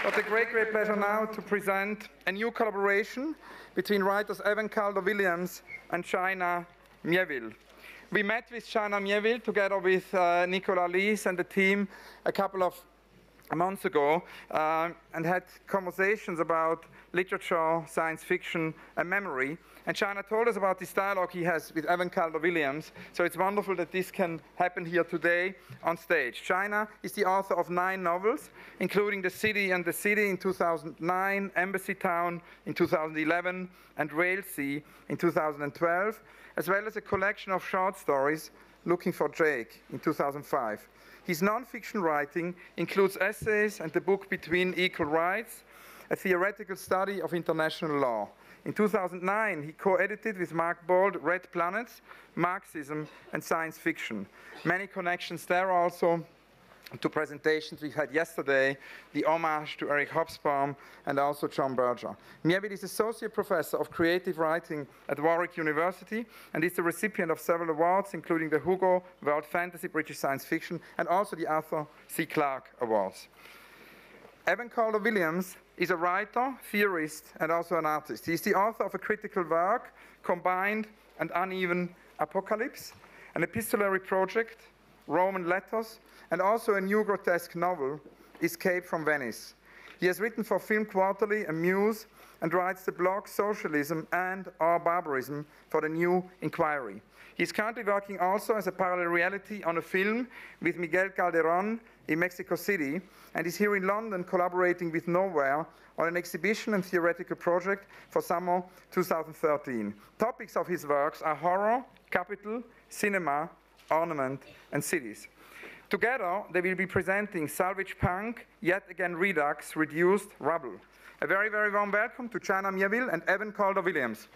But a great, great pleasure now to present a new collaboration between writers Evan Calder-Williams and China Mieville. We met with China Mieville together with Nicolas Lies and the team a couple of months ago and had conversations about literature, science fiction, and memory. And China told us about this dialogue he has with Evan Calder-Williams. So it's wonderful that this can happen here today on stage. China is the author of 9 novels, including The City and the City in 2009, Embassy Town in 2011, and Railsea in 2012, as well as a collection of short stories, Looking for Jake, in 2005. His non-fiction writing includes essays and the book Between Equal Rights, a theoretical study of international law. In 2009, he co-edited with Mark Bold Red Planets, Marxism and Science Fiction. Many connections there also to presentations we had yesterday, the homage to Eric Hobsbawm and also John Berger. Mieville is Associate Professor of Creative Writing at Warwick University and is the recipient of several awards, including the Hugo, World Fantasy, British Science Fiction, and also the Arthur C. Clarke Awards. Evan Calder-Williams is a writer, theorist, and also an artist. He is the author of a critical work, Combined and Uneven Apocalypse, an epistolary project, Roman Letters, and also a new grotesque novel, Escape from Venice. He has written for Film Quarterly and Muse, and writes the blog Socialism and or Barbarism for the New Enquiry. He is currently working also as a parallel reality on a film with Miguel Calderon in Mexico City, and is here in London collaborating with Nowhere on an exhibition and theoretical project for summer 2013. Topics of his works are horror, capital, cinema, ornament, and cities. Together, they will be presenting Salvage Punk, Yet Again Redux, Reduced, Rubble. A very, very warm welcome to China Mieville and Evan Calder-Williams.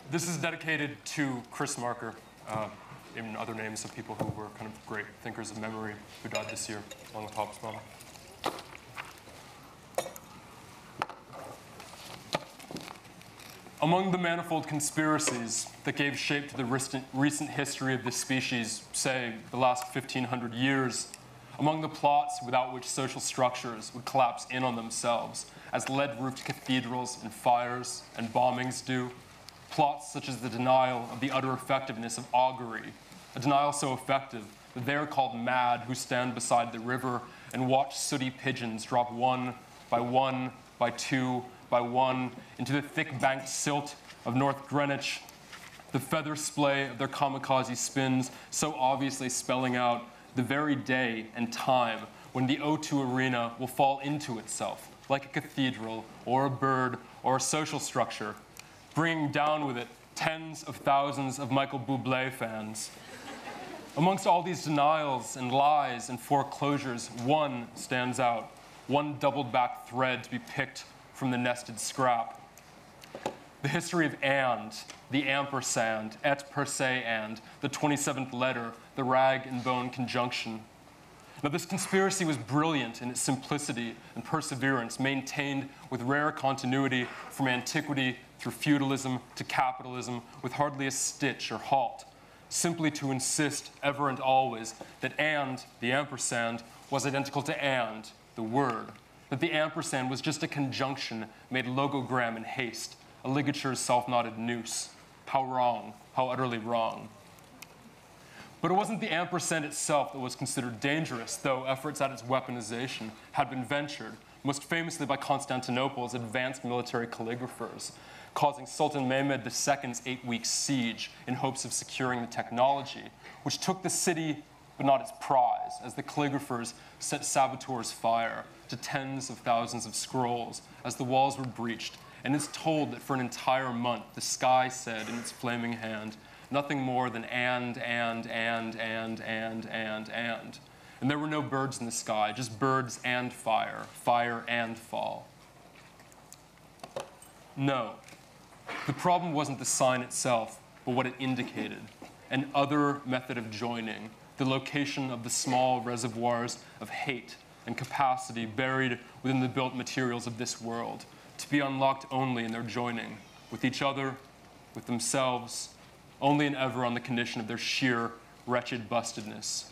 This is dedicated to Chris Marker, in other names of people who were kind of great thinkers of memory who died this year, along with Hobsbawm. Among the manifold conspiracies that gave shape to the recent history of this species, say, the last 1,500 years, among the plots without which social structures would collapse in on themselves, as lead-roofed cathedrals and fires and bombings do, plots such as the denial of the utter effectiveness of augury, a denial so effective that they are called mad who stand beside the river and watch sooty pigeons drop one, by two, by one, into the thick banked silt of North Greenwich, the feather splay of their kamikaze spins so obviously spelling out the very day and time when the O2 arena will fall into itself, like a cathedral or a bird or a social structure, bringing down with it tens of thousands of Michael Bublé fans. Amongst all these denials and lies and foreclosures, one stands out, one doubled back thread to be picked from the nested scrap. The history of and, the ampersand, et per se and, the 27th letter, the rag and bone conjunction. Now, this conspiracy was brilliant in its simplicity and perseverance, maintained with rare continuity from antiquity through feudalism to capitalism, with hardly a stitch or halt, simply to insist ever and always that and, the ampersand, was identical to and, the word, that the ampersand was just a conjunction made logogram in haste, a ligature's self-knotted noose. How wrong, how utterly wrong. But it wasn't the ampersand itself that was considered dangerous, though efforts at its weaponization had been ventured, most famously by Constantinople's advanced military calligraphers, causing Sultan Mehmed II's 8-week siege in hopes of securing the technology, which took the city, but not its prize, as the calligraphers set saboteurs fire to tens of thousands of scrolls as the walls were breached, and it's told that for an entire month, the sky said in its flaming hand, nothing more than and. And there were no birds in the sky, just birds and fire and fall. No, the problem wasn't the sign itself, but what it indicated, an other method of joining, the location of the small reservoirs of hate and capacity buried within the built materials of this world, to be unlocked only in their joining with each other, with themselves, only and ever on the condition of their sheer, wretched bustedness.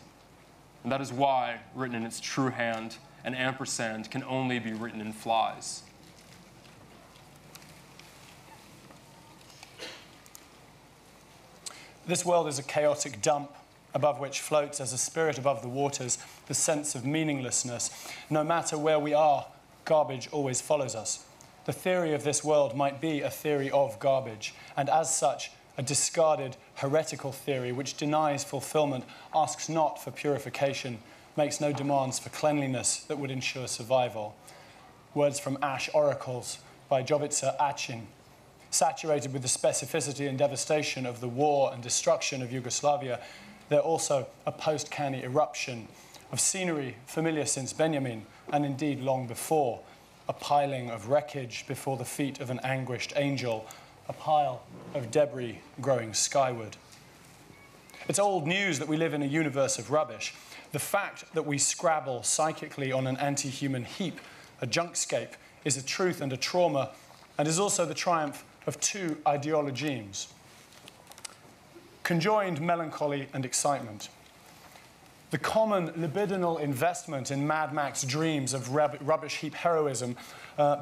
And that is why, written in its true hand, an ampersand can only be written in flies. This world is a chaotic dump above which floats, as a spirit above the waters, the sense of meaninglessness. No matter where we are, garbage always follows us. The theory of this world might be a theory of garbage, and as such, a discarded, heretical theory which denies fulfillment, asks not for purification, makes no demands for cleanliness that would ensure survival. Words from Ash Oracles by Jovica Achin. Saturated with the specificity and devastation of the war and destruction of Yugoslavia, they're also a post-canny eruption of scenery familiar since Benjamin, and indeed long before, a piling of wreckage before the feet of an anguished angel, a pile of debris growing skyward. It's old news that we live in a universe of rubbish. The fact that we scrabble psychically on an anti-human heap, a junkscape, is a truth and a trauma, and is also the triumph of two ideologies. Conjoined melancholy and excitement. The common libidinal investment in Mad Max dreams of rubbish heap heroism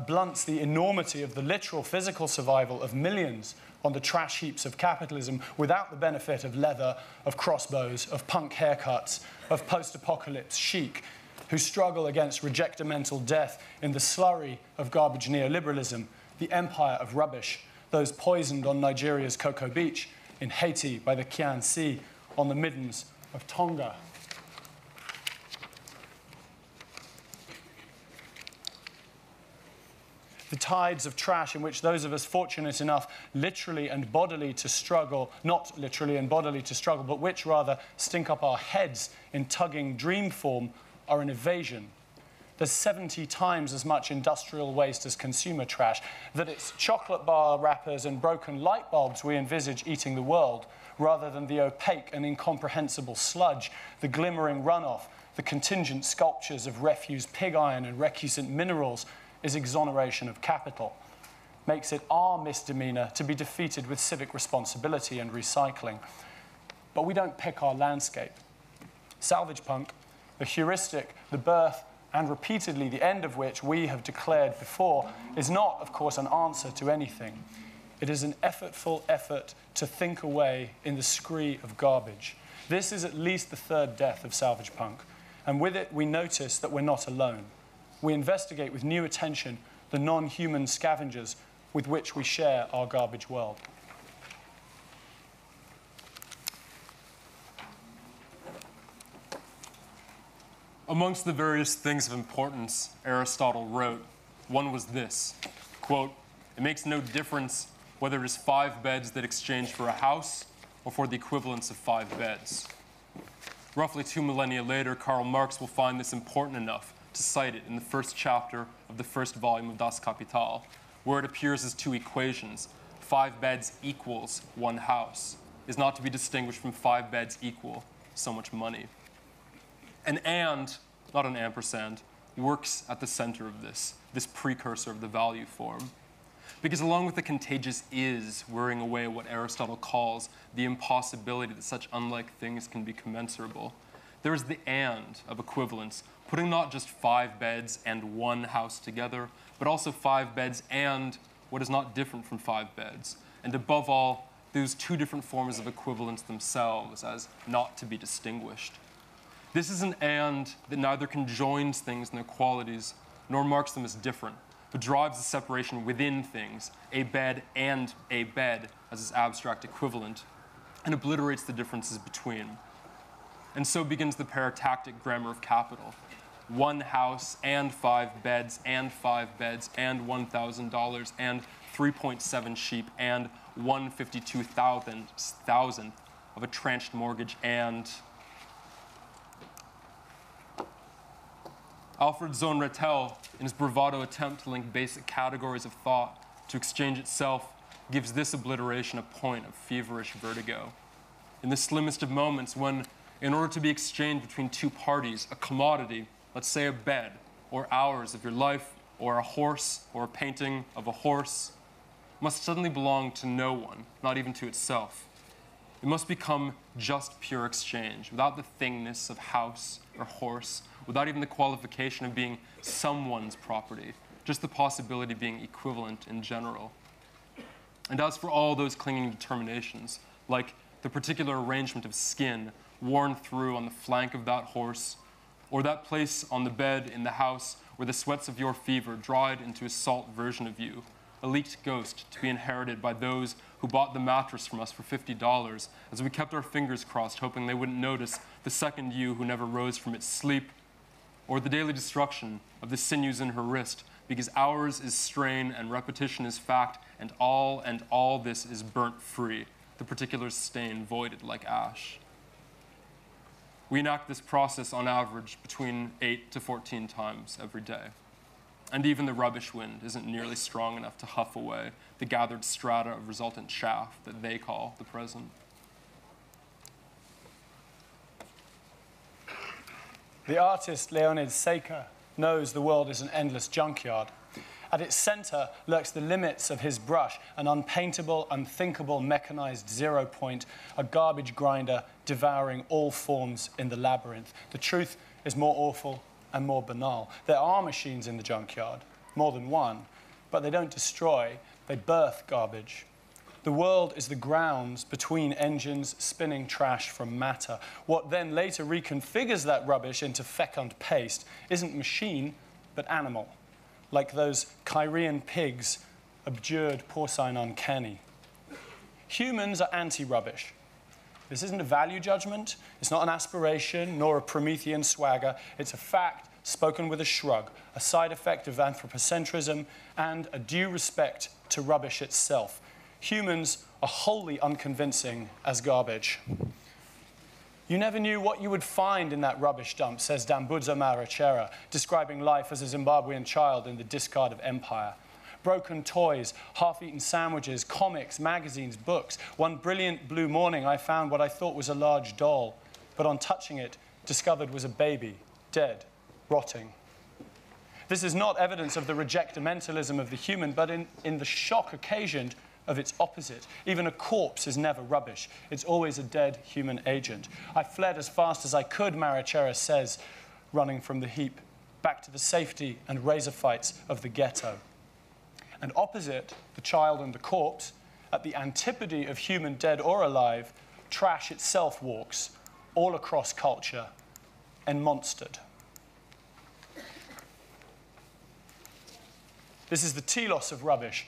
blunts the enormity of the literal physical survival of millions on the trash heaps of capitalism without the benefit of leather, of crossbows, of punk haircuts, of post-apocalypse chic, who struggle against rejectamental death in the slurry of garbage neoliberalism, the empire of rubbish, those poisoned on Nigeria's Cocoa Beach, in Haiti by the Kian Sea, on the middens of Tonga. The tides of trash in which those of us fortunate enough literally and bodily to struggle, not literally and bodily to struggle, but which rather stink up our heads in tugging dream form, are an evasion. There's 70 times as much industrial waste as consumer trash, that it's chocolate bar wrappers and broken light bulbs we envisage eating the world, rather than the opaque and incomprehensible sludge, the glimmering runoff, the contingent sculptures of refuse pig iron and recusant minerals, is exoneration of capital, makes it our misdemeanor to be defeated with civic responsibility and recycling. But we don't pick our landscape. Salvage punk, the heuristic, the birth, and repeatedly the end of which we have declared before, is not, of course, an answer to anything. It is an effortful effort to think away in the scree of garbage. This is at least the third death of salvage punk, and with it we notice that we're not alone. We investigate with new attention the non-human scavengers with which we share our garbage world. Amongst the various things of importance Aristotle wrote, one was this, quote, "It makes no difference whether it is 5 beds that exchange for a house or for the equivalence of 5 beds. Roughly 2 millennia later, Karl Marx will find this important enough to cite it in the first chapter of the first volume of Das Kapital, where it appears as 2 equations. 5 beds equals 1 house is not to be distinguished from 5 beds equal so much money. An and, not an ampersand, works at the center of this precursor of the value form. Because along with the contagious is wearing away what Aristotle calls the impossibility that such unlike things can be commensurable, there is the and of equivalence, putting not just 5 beds and 1 house together, but also 5 beds and what is not different from 5 beds. And above all, those 2 different forms of equivalence themselves as not to be distinguished. This is an and that neither conjoins things in their qualities, nor marks them as different, but drives the separation within things, a bed and a bed as its abstract equivalent, and obliterates the differences between. And so begins the paratactic grammar of capital. 1 house and 5 beds and 5 beds and $1,000 and 3.7 sheep and 1/52,000th of a tranched mortgage and... Alfred Sohn-Rettel, in his bravado attempt to link basic categories of thought to exchange itself, gives this obliteration a point of feverish vertigo. In the slimmest of moments, when in order to be exchanged between two parties, a commodity, let's say a bed, or hours of your life, or a horse, or a painting of a horse, must suddenly belong to no one, not even to itself. It must become just pure exchange, without the thingness of house or horse, without even the qualification of being someone's property, just the possibility of being equivalent in general. And as for all those clinging determinations, like the particular arrangement of skin worn through on the flank of that horse, or that place on the bed in the house where the sweats of your fever dried into a salt version of you, a leaked ghost to be inherited by those who bought the mattress from us for $50 as we kept our fingers crossed hoping they wouldn't notice the second you who never rose from its sleep, or the daily destruction of the sinews in her wrist because hours is strain and repetition is fact and all this is burnt free, the particular stain voided like ash. We enact this process on average between 8 to 14 times every day. And even the rubbish wind isn't nearly strong enough to huff away the gathered strata of resultant chaff that they call the present. The artist Leonid Seika knows the world is an endless junkyard. At its center lurks the limits of his brush, an unpaintable, unthinkable, mechanized zero point, a garbage grinder devouring all forms in the labyrinth. The truth is more awful and more banal. There are machines in the junkyard, more than one, but they don't destroy, they birth garbage. The world is the grounds between engines spinning trash from matter. What then later reconfigures that rubbish into fecund paste isn't machine, but animal, like those Kyrian pigs, abjured porcine uncanny. Humans are anti-rubbish. This isn't a value judgment, it's not an aspiration, nor a Promethean swagger. It's a fact spoken with a shrug, a side effect of anthropocentrism, and a due respect to rubbish itself. Humans are wholly unconvincing as garbage. You never knew what you would find in that rubbish dump, says Dambudzo Marachera, describing life as a Zimbabwean child in the discard of empire. Broken toys, half-eaten sandwiches, comics, magazines, books. One brilliant blue morning, I found what I thought was a large doll, but on touching it, discovered was a baby, dead, rotting. This is not evidence of the rejectamentalism of the human, but in the shock occasioned of its opposite. Even a corpse is never rubbish. It's always a dead human agent. I fled as fast as I could, Marachera says, running from the heap, back to the safety and razor fights of the ghetto. And opposite the child and the corpse, at the antipode of human dead or alive, trash itself walks, all across culture, enmonstered. This is the telos of rubbish,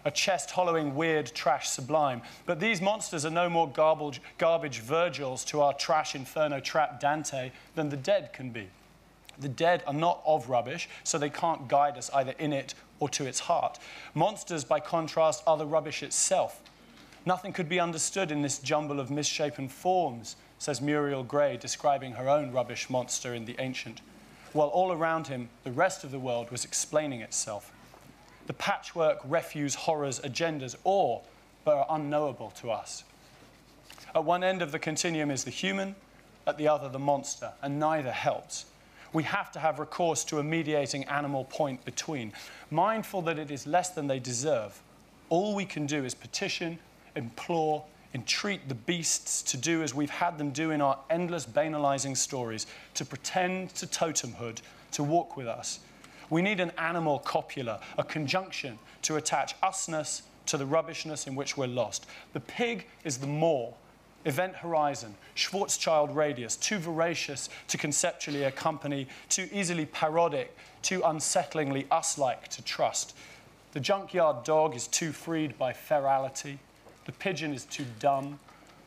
a chest-hollowing, weird trash sublime. But these monsters are no more garbage Virgils to our trash inferno trapped Dante than the dead can be. The dead are not of rubbish, so they can't guide us either in it or to its heart. Monsters, by contrast, are the rubbish itself. Nothing could be understood in this jumble of misshapen forms, says Muriel Gray, describing her own rubbish monster in The Ancient, while all around him, the rest of the world was explaining itself. The patchwork, refuse, horrors, agendas, all but are unknowable to us. At one end of the continuum is the human, at the other the monster, and neither helps. We have to have recourse to a mediating animal point between. Mindful that it is less than they deserve, all we can do is petition, implore, entreat the beasts to do as we've had them do in our endless banalizing stories, to pretend to totemhood, to walk with us. We need an animal copula, a conjunction to attach usness to the rubbishness in which we're lost. The pig is the maw, event horizon, Schwarzschild radius, too voracious to conceptually accompany, too easily parodic, too unsettlingly us-like to trust. The junkyard dog is too freed by ferality. The pigeon is too dumb.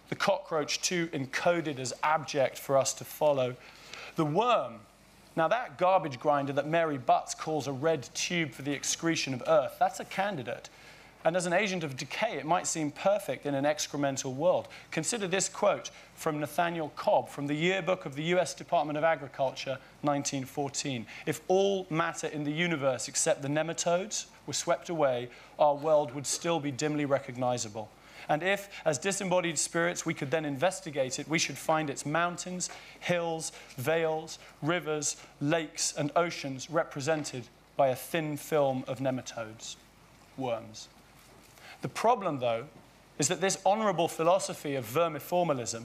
The cockroach too encoded as abject for us to follow. The worm, now that garbage grinder that Mary Butts calls a red tube for the excretion of earth, that's a candidate. And as an agent of decay, it might seem perfect in an excremental world. Consider this quote from Nathaniel Cobb from the Yearbook of the US Department of Agriculture, 1914. If all matter in the universe except the nematodes were swept away, our world would still be dimly recognizable. And if, as disembodied spirits, we could then investigate it, we should find its mountains, hills, vales, rivers, lakes, and oceans represented by a thin film of nematodes, worms. The problem, though, is that this honourable philosophy of vermiformalism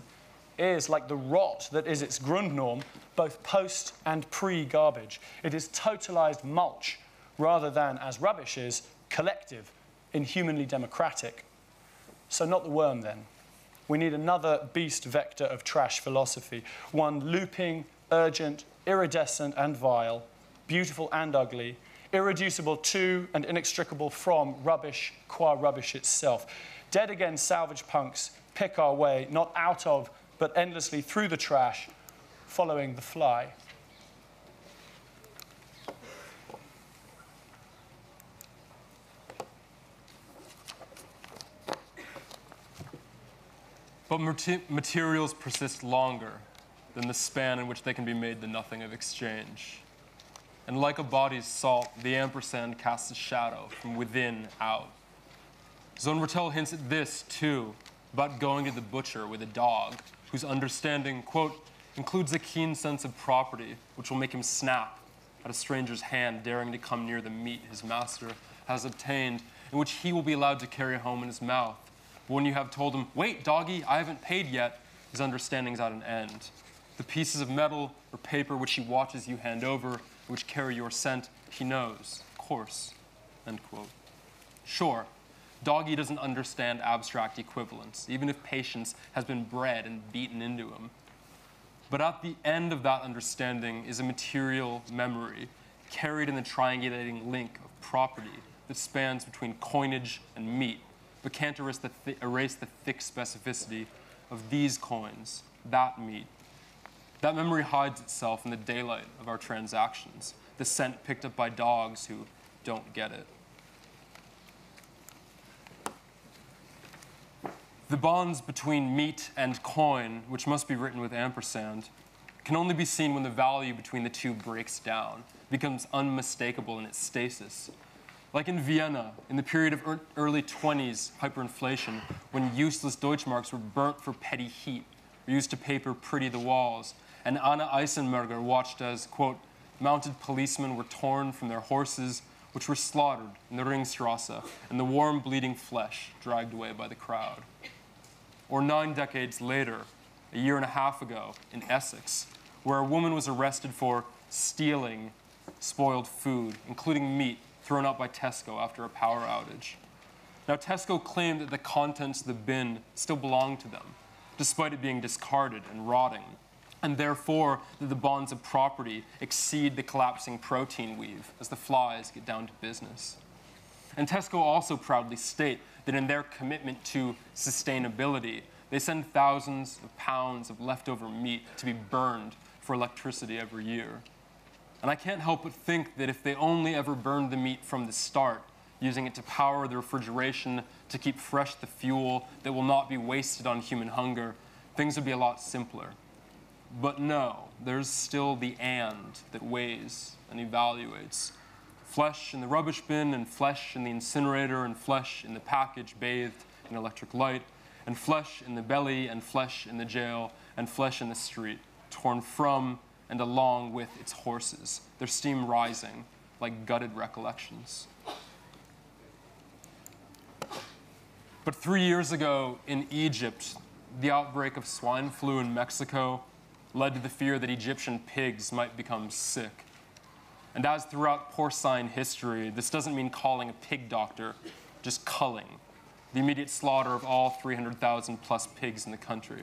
is, like the rot that is its Grundnorm, both post and pre-garbage. It is totalised mulch, rather than, as rubbish is, collective, inhumanly democratic. So not the worm, then. We need another beast vector of trash philosophy, one looping, urgent, iridescent and vile, beautiful and ugly, irreducible to and inextricable from rubbish qua rubbish itself. Dead again salvage punks pick our way, not out of, but endlessly through the trash, following the fly. But materials persist longer than the span in which they can be made the nothing of exchange. And like a body's salt, the ampersand casts a shadow from within out. Zonratel hints at this, too, about going to the butcher with a dog, whose understanding, quote, includes a keen sense of property, which will make him snap at a stranger's hand daring to come near the meat his master has obtained, and which he will be allowed to carry home in his mouth. But when you have told him, wait, doggy, I haven't paid yet, his understanding's at an end. The pieces of metal or paper which he watches you hand over, which carry your scent, he knows, of course, end quote. Sure, doggy doesn't understand abstract equivalence, even if patience has been bred and beaten into him. But at the end of that understanding is a material memory carried in the triangulating link of property that spans between coinage and meat, but can't erase the thick specificity of these coins, that meat. That memory hides itself in the daylight of our transactions, the scent picked up by dogs who don't get it. The bonds between meat and coin, which must be written with ampersand, can only be seen when the value between the two breaks down, becomes unmistakable in its stasis. Like in Vienna, in the period of early 20s hyperinflation, when useless Deutschmarks were burnt for petty heat, or used to paper pretty the walls, and Anna Eisenberger watched as, quote, mounted policemen were torn from their horses, which were slaughtered in the Ringstrasse, and the warm, bleeding flesh dragged away by the crowd. Or 9 decades later, a year and a half ago, in Essex, where a woman was arrested for stealing spoiled food, including meat, thrown out by Tesco after a power outage. Now, Tesco claimed that the contents of the bin still belonged to them, despite it being discarded and rotting, and therefore that the bonds of property exceed the collapsing protein weave as the flies get down to business. And Tesco also proudly state that in their commitment to sustainability, they send thousands of pounds of leftover meat to be burned for electricity every year. And I can't help but think that if they only ever burned the meat from the start, using it to power the refrigeration, to keep fresh the fuel that will not be wasted on human hunger, things would be a lot simpler. But no, there's still the and that weighs and evaluates. Flesh in the rubbish bin, and flesh in the incinerator, and flesh in the package bathed in electric light, and flesh in the belly, and flesh in the jail, and flesh in the street, torn from and along with its horses, their steam rising like gutted recollections. But 3 years ago in Egypt, the outbreak of swine flu in Mexico led to the fear that Egyptian pigs might become sick. And as throughout porcine history, this doesn't mean calling a pig doctor, just culling, the immediate slaughter of all 300,000 plus pigs in the country.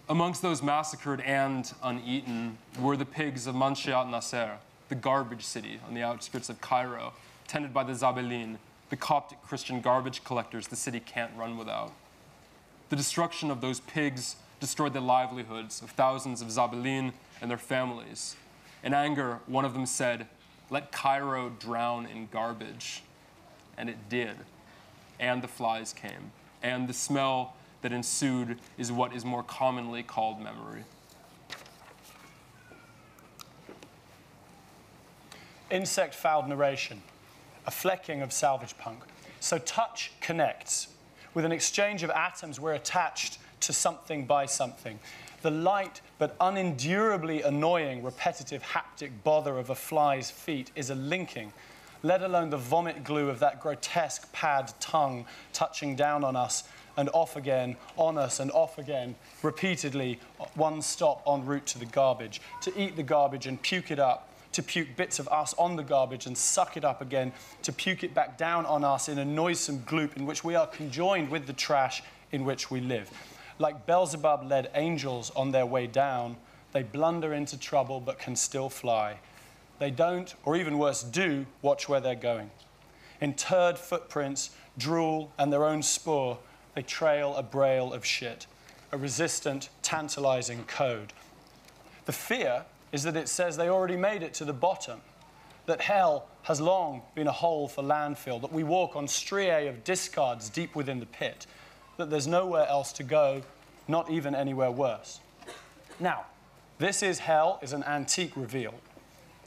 Amongst those massacred and uneaten were the pigs of Manshiat Nasser, the garbage city on the outskirts of Cairo, tended by the Zabelin, the Coptic Christian garbage collectors the city can't run without. The destruction of those pigs destroyed the livelihoods of thousands of Zabelin and their families. In anger, one of them said, "Let Cairo drown in garbage." And it did. And the flies came. And the smell that ensued is what is more commonly called memory. Insect-fouled narration, a flecking of Salvage Punk. So touch connects. With an exchange of atoms, we're attached to something by something. The light but unendurably annoying repetitive haptic bother of a fly's feet is a linking, let alone the vomit glue of that grotesque pad tongue touching down on us and off again, on us and off again, repeatedly, one stop en route to the garbage, to eat the garbage and puke it up, to puke bits of us on the garbage and suck it up again, to puke it back down on us in a noisome gloop in which we are conjoined with the trash in which we live. Like Beelzebub-led angels on their way down, they blunder into trouble but can still fly. They don't, or even worse, do, watch where they're going. In turd footprints, drool, and their own spoor, they trail a braille of shit, a resistant, tantalizing code. The fear is that it says they already made it to the bottom, that hell has long been a hole for landfill, that we walk on striae of discards deep within the pit, that there's nowhere else to go, not even anywhere worse. Now, this is hell is an antique reveal.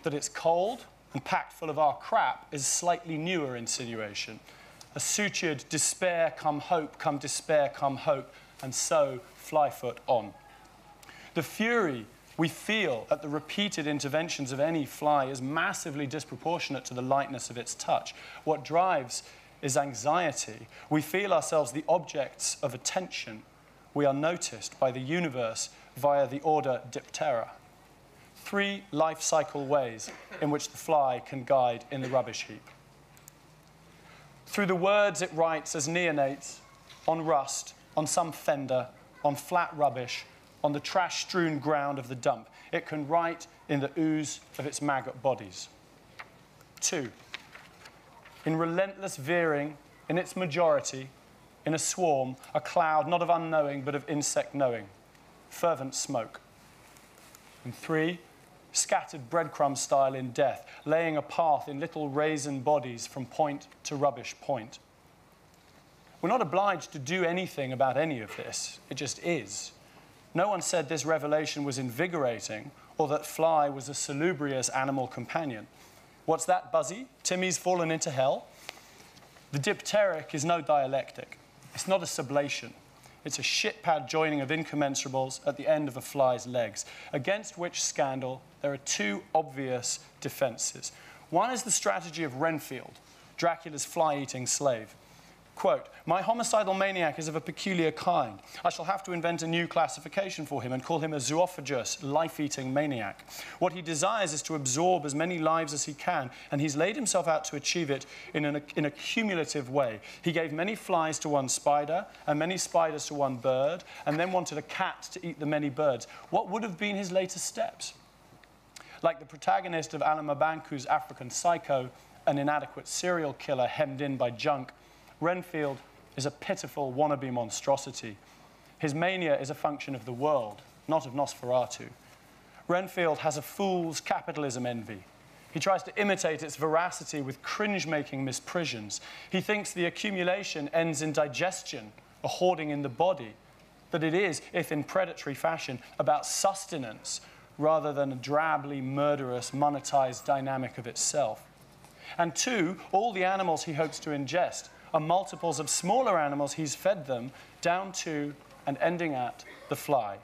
That it's cold and packed full of our crap is a slightly newer insinuation. A sutured despair come hope, come despair come hope, and so flyfoot on. The fury we feel at the repeated interventions of any fly is massively disproportionate to the lightness of its touch. What drives is anxiety. We feel ourselves the objects of attention. We are noticed by the universe via the order Diptera. 3 life cycle ways in which the fly can guide in the rubbish heap. Through the words it writes as neonates, on rust, on some fender, on flat rubbish, on the trash-strewn ground of the dump, it can write in the ooze of its maggot bodies. 2. In relentless veering, in its majority, in a swarm, a cloud not of unknowing but of insect knowing, fervent smoke. And 3, scattered breadcrumb style in death, laying a path in little raisin bodies from point to rubbish point. We're not obliged to do anything about any of this. It just is. No one said this revelation was invigorating or that fly was a salubrious animal companion. What's that, Buzzy? Timmy's fallen into hell? The dipteric is no dialectic. It's not a sublation. It's a shit-pad joining of incommensurables at the end of a fly's legs, against which scandal there are 2 obvious defenses. One is the strategy of Renfield, Dracula's fly-eating slave. Quote, my homicidal maniac is of a peculiar kind. I shall have to invent a new classification for him and call him a zoophagous, life-eating maniac. What he desires is to absorb as many lives as he can, and he's laid himself out to achieve it in a cumulative way. He gave many flies to one spider, and many spiders to one bird, and then wanted a cat to eat the many birds. What would have been his later steps? Like the protagonist of Alan Mabanku's African Psycho, an inadequate serial killer hemmed in by junk, Renfield is a pitiful wannabe monstrosity. His mania is a function of the world, not of Nosferatu. Renfield has a fool's capitalism envy. He tries to imitate its veracity with cringe-making misprisions. He thinks the accumulation ends in digestion, a hoarding in the body, that it is, if in predatory fashion, about sustenance rather than a drably murderous, monetized dynamic of itself. And 2, all the animals he hopes to ingest are multiples of smaller animals he's fed them, down to and ending at the fly.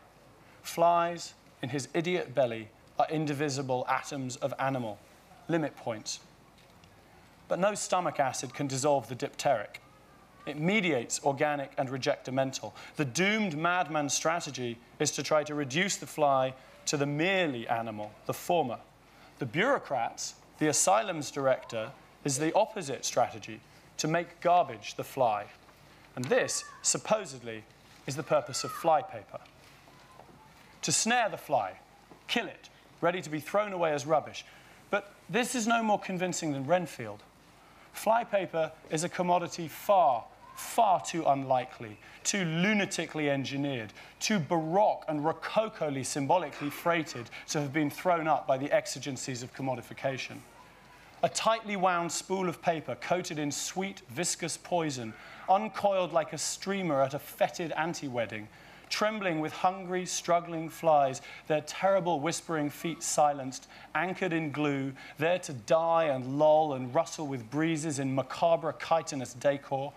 Flies in his idiot belly are indivisible atoms of animal, limit points. But no stomach acid can dissolve the dipteric. It mediates organic and rejectamental. The doomed madman strategy is to try to reduce the fly to the merely animal, the former. The bureaucrats, the asylum's director, is the opposite strategy, to make garbage the fly. And this, supposedly, is the purpose of flypaper. To snare the fly, kill it, ready to be thrown away as rubbish. But this is no more convincing than Renfield. Flypaper is a commodity far, far too unlikely, too lunatically engineered, too baroque and rococoly symbolically freighted to have been thrown up by the exigencies of commodification. A tightly wound spool of paper coated in sweet, viscous poison, uncoiled like a streamer at a fetid anti-wedding, trembling with hungry, struggling flies, their terrible whispering feet silenced, anchored in glue, there to die and loll and rustle with breezes in macabre chitinous decor.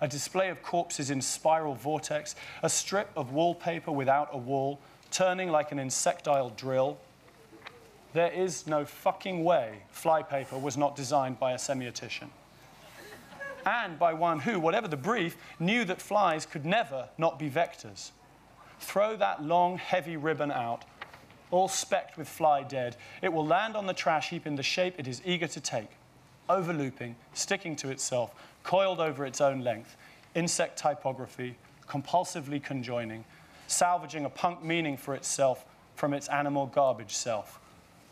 a display of corpses in spiral vortex, a strip of wallpaper without a wall, turning like an insectile drill. There is no fucking way flypaper was not designed by a semiotician. And by one who, whatever the brief, knew that flies could never not be vectors. Throw that long, heavy ribbon out, all specked with fly dead. It will land on the trash heap in the shape it is eager to take, overlooping, sticking to itself, coiled over its own length, insect typography, compulsively conjoining, salvaging a punk meaning for itself from its animal garbage self,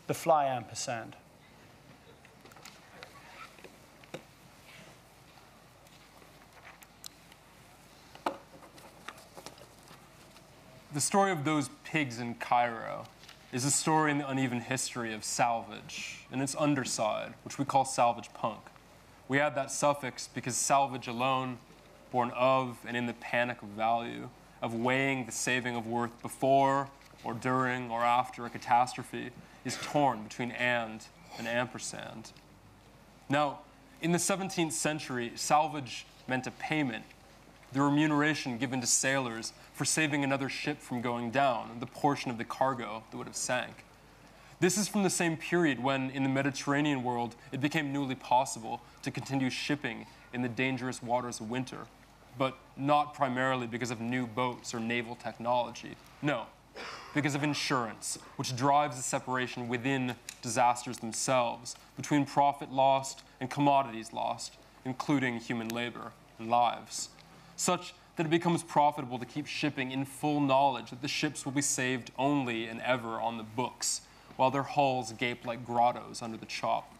the fly ampersand. The story of those pigs in Cairo is a story in the uneven history of salvage and its underside, which we call salvage punk. We add that suffix because salvage alone, born of and in the panic of value, of weighing the saving of worth before or during or after a catastrophe, is torn between and ampersand. Now, in the 17th century, salvage meant a payment, the remuneration given to sailors for saving another ship from going down, the portion of the cargo that would have sank. This is from the same period when, in the Mediterranean world, it became newly possible to continue shipping in the dangerous waters of winter, but not primarily because of new boats or naval technology. No, because of insurance, which drives the separation within disasters themselves between profit lost and commodities lost, including human labor and lives, such that it becomes profitable to keep shipping in full knowledge that the ships will be saved only and ever on the books, while their hulls gape like grottos under the chop.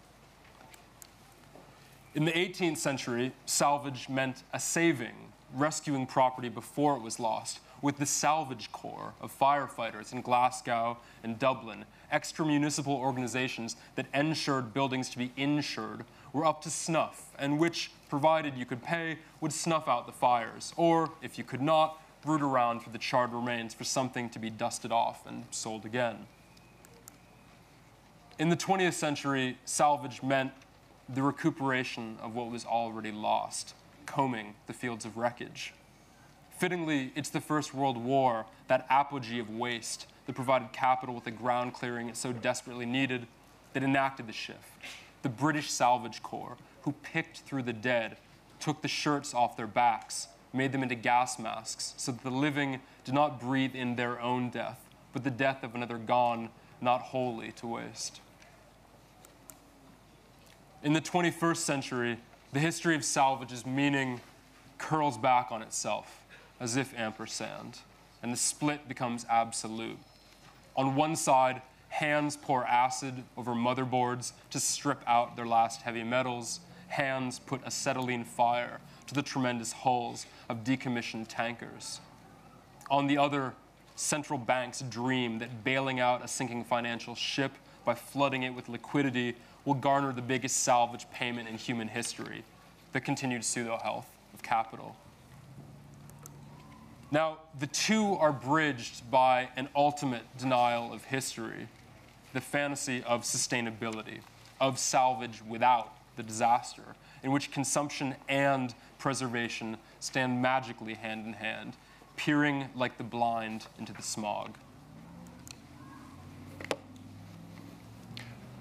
In the 18th century, salvage meant a saving, rescuing property before it was lost, with the Salvage Corps of firefighters in Glasgow and Dublin, extra-municipal organizations that ensured buildings to be insured were up to snuff, and which, provided you could pay, would snuff out the fires, or, if you could not, root around for the charred remains for something to be dusted off and sold again. In the 20th century, salvage meant the recuperation of what was already lost, combing the fields of wreckage. Fittingly, it's the First World War, that apogee of waste that provided capital with the ground clearing it so desperately needed, that enacted the shift. The British Salvage Corps, who picked through the dead, took the shirts off their backs, made them into gas masks, so that the living did not breathe in their own death, but the death of another gone, not wholly to waste. In the 21st century, the history of salvage's meaning curls back on itself, as if ampersand, and the split becomes absolute. On one side, hands pour acid over motherboards to strip out their last heavy metals. Hands put acetylene fire to the tremendous hulls of decommissioned tankers. On the other, central banks dream that bailing out a sinking financial ship by flooding it with liquidity will garner the biggest salvage payment in human history, the continued pseudo-health of capital. Now, the two are bridged by an ultimate denial of history, the fantasy of sustainability, of salvage without the disaster, in which consumption and preservation stand magically hand in hand, peering like the blind into the smog.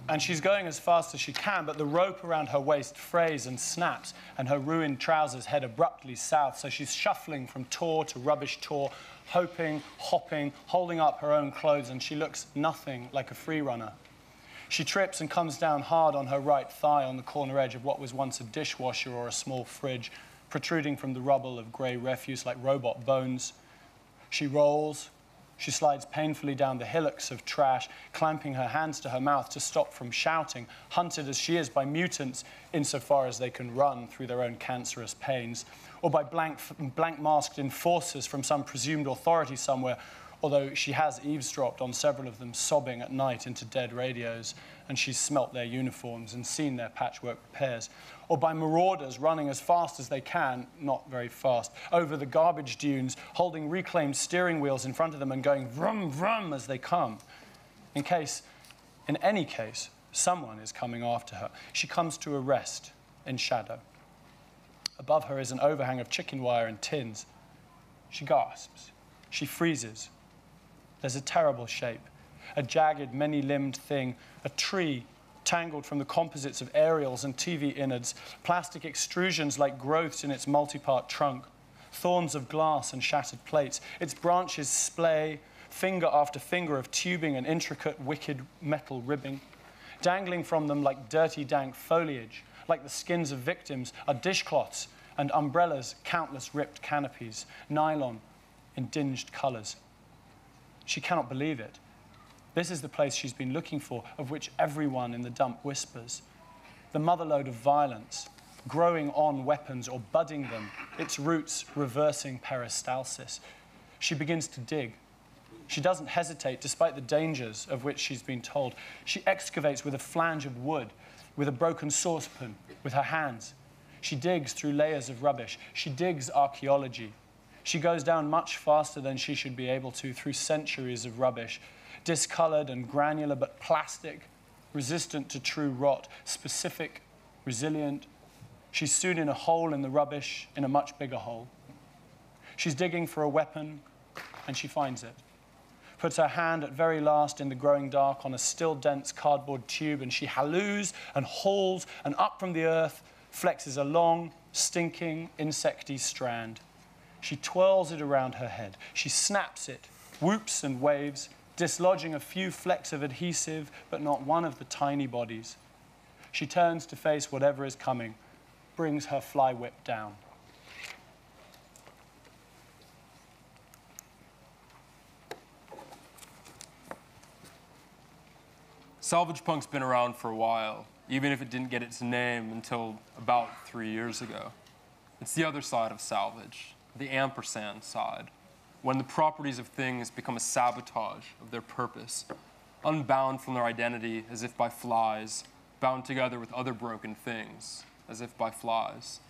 And she's going as fast as she can, but the rope around her waist frays and snaps, and her ruined trousers head abruptly south, so she's shuffling from tor to rubbish tor, hoping, hopping, holding up her own clothes, and she looks nothing like a free runner. She trips and comes down hard on her right thigh on the corner edge of what was once a dishwasher or a small fridge, protruding from the rubble of grey refuse like robot bones. She rolls. She slides painfully down the hillocks of trash, clamping her hands to her mouth to stop from shouting, hunted as she is by mutants insofar as they can run through their own cancerous pains, or by blank-masked enforcers from some presumed authority somewhere, although she has eavesdropped on several of them sobbing at night into dead radios, and she's smelt their uniforms and seen their patchwork repairs, or by marauders running as fast as they can, not very fast, over the garbage dunes, holding reclaimed steering wheels in front of them and going vroom, vroom as they come. In any case, someone is coming after her. She comes to a rest in shadow. Above her is an overhang of chicken wire and tins. She gasps. She freezes. There's a terrible shape, a jagged, many-limbed thing, a tree tangled from the composites of aerials and TV innards, plastic extrusions like growths in its multi-part trunk, thorns of glass and shattered plates. Its branches splay, finger after finger of tubing and intricate, wicked metal ribbing. Dangling from them like dirty, dank foliage, like the skins of victims, are dishcloths and umbrellas, countless ripped canopies, nylon in dinged colors. She cannot believe it. This is the place she's been looking for, of which everyone in the dump whispers. The motherlode of violence, growing on weapons or budding them, its roots reversing peristalsis. She begins to dig. She doesn't hesitate, despite the dangers of which she's been told. She excavates with a flange of wood, with a broken saucepan, with her hands. She digs through layers of rubbish. She digs archaeology. She goes down much faster than she should be able to through centuries of rubbish, discolored and granular, but plastic, resistant to true rot, specific, resilient. She's soon in a hole in the rubbish, in a much bigger hole. She's digging for a weapon, and she finds it. Puts her hand at very last in the growing dark on a still dense cardboard tube, and she halloos and hauls, and up from the earth flexes a long, stinking, insecty strand. She twirls it around her head. She snaps it, whoops and waves, dislodging a few flecks of adhesive, but not one of the tiny bodies. She turns to face whatever is coming, brings her fly whip down. Salvage Punk's been around for a while, even if it didn't get its name until about 3 years ago. It's the other side of salvage, the Ampersand side, when the properties of things become a sabotage of their purpose, unbound from their identity as if by flies, bound together with other broken things, as if by flies.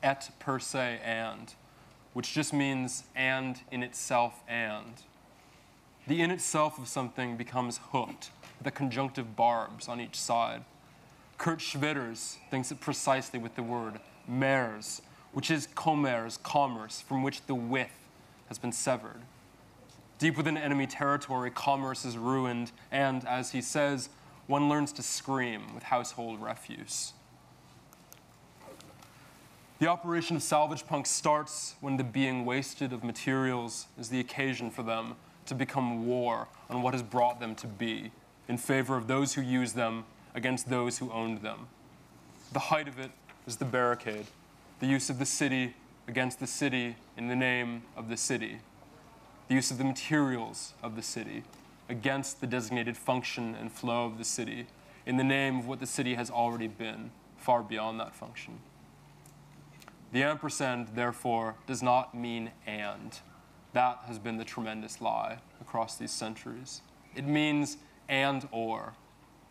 Et per se and, which just means and in itself and. The in itself of something becomes hooked, the conjunctive barbs on each side. Kurt Schwitters thinks it precisely with the word mers, which is commerce, commerce, from which the with has been severed. Deep within enemy territory, commerce is ruined, and, as he says, one learns to scream with household refuse. The operation of Salvage Punk starts when the being wasted of materials is the occasion for them to become war on what has brought them to be, in favor of those who use them against those who owned them. The height of it is the Barricade, the use of the city against the city in the name of the city, the use of the materials of the city against the designated function and flow of the city in the name of what the city has already been, far beyond that function. The ampersand, therefore, does not mean and. That has been the tremendous lie across these centuries. It means and or,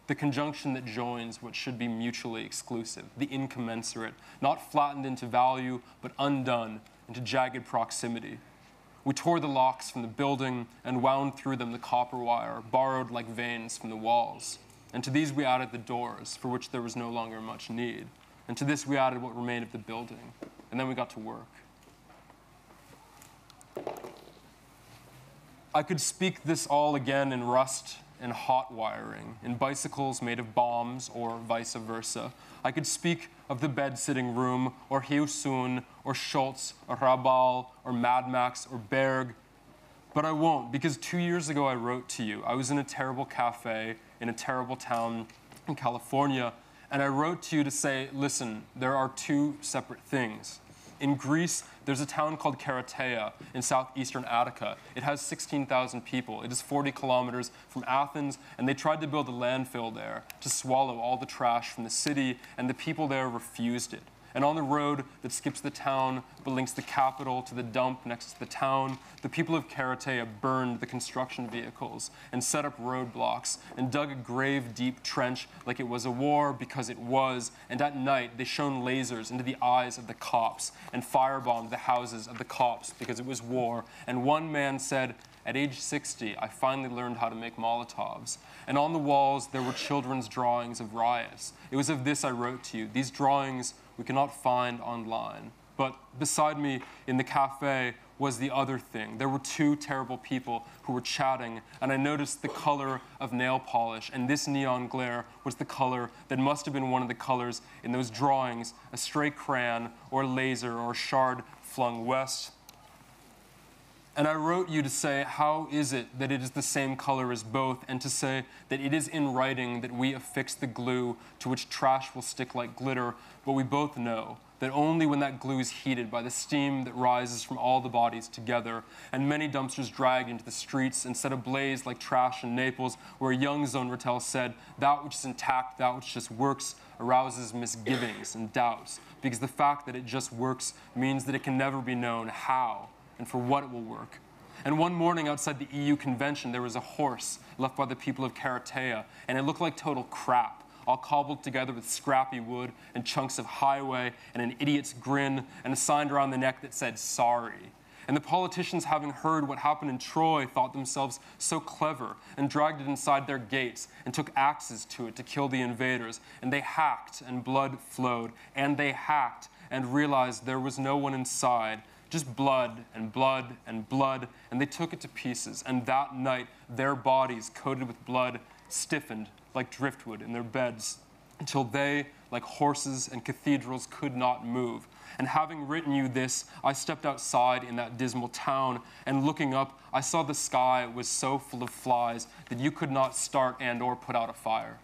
the conjunction that joins what should be mutually exclusive, the incommensurate, not flattened into value, but undone into jagged proximity. We tore the locks from the building and wound through them the copper wire, borrowed like veins from the walls. And to these we added the doors, for which there was no longer much need. And to this we added what remained of the building. And then we got to work. I could speak this all again in rust and hot wiring, in bicycles made of bombs, or vice versa. I could speak of the bed-sitting room, or Heusun, or Schultz, or Rubble, or Mad Max, or Berg. But I won't, because 2 years ago I wrote to you. I was in a terrible cafe in a terrible town in California, and I wrote to you to say, listen, there are two separate things. In Greece, there's a town called Keratea in southeastern Attica. It has 16,000 people. It is 40 kilometers from Athens, and they tried to build a landfill there to swallow all the trash from the city, and the people there refused it. And on the road that skips the town but links the capital to the dump next to the town, the people of Keratea burned the construction vehicles and set up roadblocks and dug a grave, deep trench like it was a war, because it was, and at night they shone lasers into the eyes of the cops and firebombed the houses of the cops because it was war. And one man said, at age 60, I finally learned how to make Molotovs. And on the walls there were children's drawings of riots. It was of this I wrote to you. These drawings we cannot find online. But beside me in the cafe was the other thing. There were two terrible people who were chatting, and I noticed the color of nail polish, and this neon glare was the color that must have been one of the colors in those drawings, a stray crayon or laser or shard flung west. And I wrote you to say, how is it that it is the same color as both, and to say that it is in writing that we affix the glue to which trash will stick like glitter, but we both know that only when that glue is heated by the steam that rises from all the bodies together, and many dumpsters dragged into the streets and set ablaze like trash in Naples, where a young Zonratel said, that which is intact, that which just works, arouses misgivings and doubts, because the fact that it just works means that it can never be known how and for what it will work. And one morning outside the EU convention, there was a horse left by the people of Karatea, and it looked like total crap, all cobbled together with scrappy wood and chunks of highway and an idiot's grin and a sign around the neck that said, sorry. And the politicians, having heard what happened in Troy, thought themselves so clever and dragged it inside their gates and took axes to it to kill the invaders. And they hacked and blood flowed, and they hacked and realized there was no one inside, just blood and blood and blood, and they took it to pieces. And that night, their bodies, coated with blood, stiffened like driftwood in their beds, until they, like horses and cathedrals, could not move. And having written you this, I stepped outside in that dismal town, and looking up, I saw the sky was so full of flies that you could not start and or put out a fire.